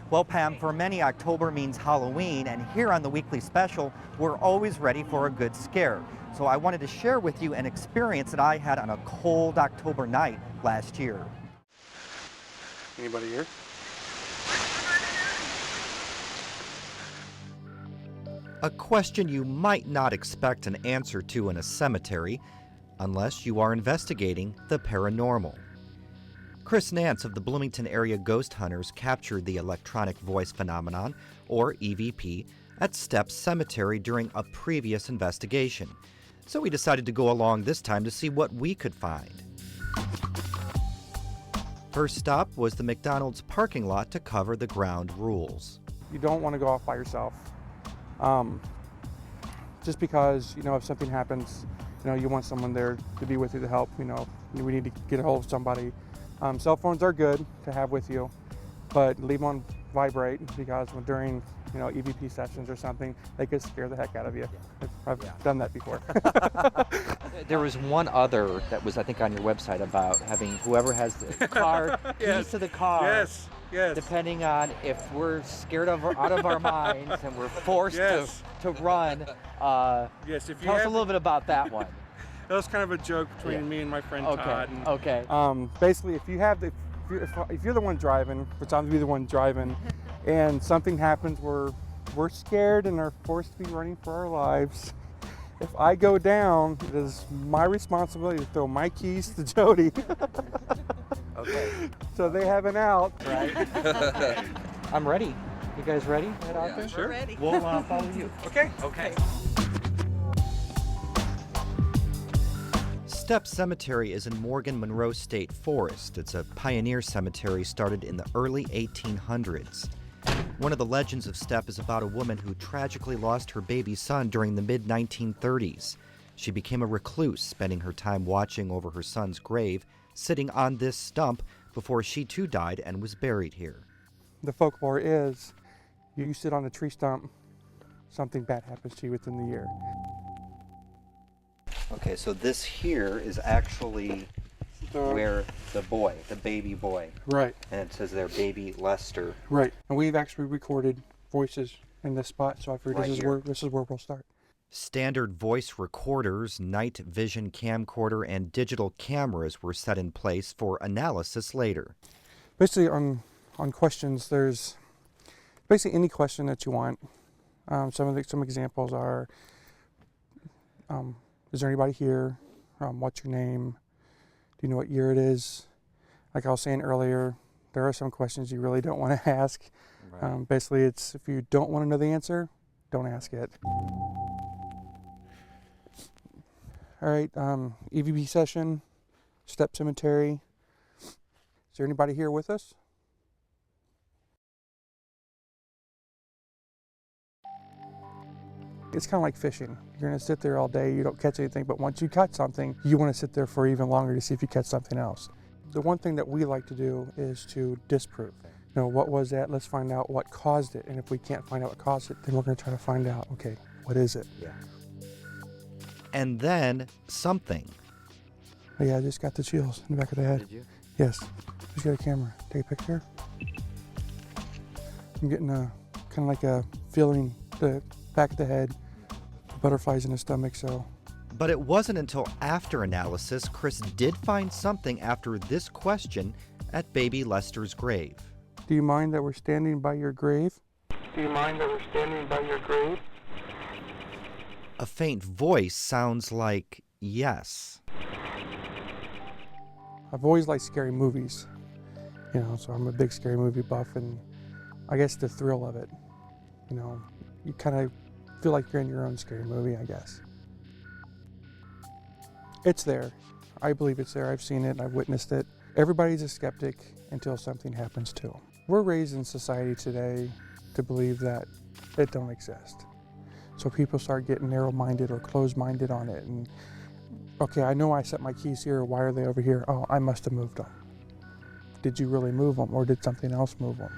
Well, Pam, for many, October means Halloween, and here on the Weekly Special, we're always ready for a good scare. So I wanted to share with you an experience that I had on a cold October night last year. Anybody here? A question you might not expect an answer to in a cemetery, unless you are investigating the paranormal. Chris Nance of the Bloomington area Ghost Hunters captured the electronic voice phenomenon, or EVP, at Stepp Cemetery during a previous investigation. So we decided to go along this time to see what we could find. First stop was the McDonald's parking lot to cover the ground rules. You don't want to go off by yourself. Just because, if something happens, you want someone there to be with you to help, we need to get a hold of somebody. Cell phones are good to have with you, but leave them on vibrate because during, EVP sessions or something, they could scare the heck out of you. I've done that before. There was one other that was, I think, on your website about having whoever has the car, keys to the car. Yes. Depending on if we're scared out of our minds and we're forced to run. Yes, if you tell us a little bit about that one. That was kind of a joke between me and my friend Todd. Okay. Basically, if you're the one driving, which I'm the one driving, and something happens where we're scared and are forced to be running for our lives, if I go down, it is my responsibility to throw my keys to Jody. Okay. So they have an out. Right. I'm ready. You guys ready? Head out there? Sure. We're ready. We'll follow you. Okay. Stepp Cemetery is in Morgan Monroe State Forest. It's a pioneer cemetery started in the early 1800s. One of the legends of Stepp is about a woman who tragically lost her baby son during the mid-1930s. She became a recluse, spending her time watching over her son's grave, sitting on this stump before she too died and was buried here. The folklore is you sit on a tree stump, something bad happens to you within the year. Okay, so this here is actually where the baby boy. Right. And it says there, baby Lester. Right. And we've actually recorded voices in this spot, so I figured this is where we'll start. Standard voice recorders, night vision camcorder, and digital cameras were set in place for analysis later. Basically, on questions, there's basically any question that you want. Some examples are, is there anybody here? What's your name? Do you know what year it is? Like I was saying earlier, there are some questions you really don't want to ask. Right. Basically, it's if you don't want to know the answer, don't ask it. All right, EVP session, Stepp Cemetery. Is there anybody here with us? It's kind of like fishing. You're going to sit there all day, you don't catch anything, but once you catch something, you want to sit there for even longer to see if you catch something else. The one thing that we like to do is to disprove. What was that? Let's find out what caused it. And if we can't find out what caused it, then we're going to try to find out, okay, what is it? Yeah. And then something. Oh, yeah, I just got the chills in the back of the head. Did you? Yes. Just got a camera. Take a picture. I'm getting a kind of like a feeling the back of the head, butterflies in the stomach, so. But it wasn't until after analysis Chris did find something after this question at baby Lester's grave. Do you mind that we're standing by your grave? Do you mind that we're standing by your grave? A faint voice sounds like yes. I've always liked scary movies, so I'm a big scary movie buff, and I guess the thrill of it, you kind of feel like you're in your own scary movie, I guess. It's there. I believe it's there. I've seen it. I've witnessed it. Everybody's a skeptic until something happens to them. We're raised in society today to believe that it don't exist. So people start getting narrow-minded or closed-minded on it. And, okay, I know I set my keys here. Why are they over here? Oh, I must have moved them. Did you really move them, or did something else move them?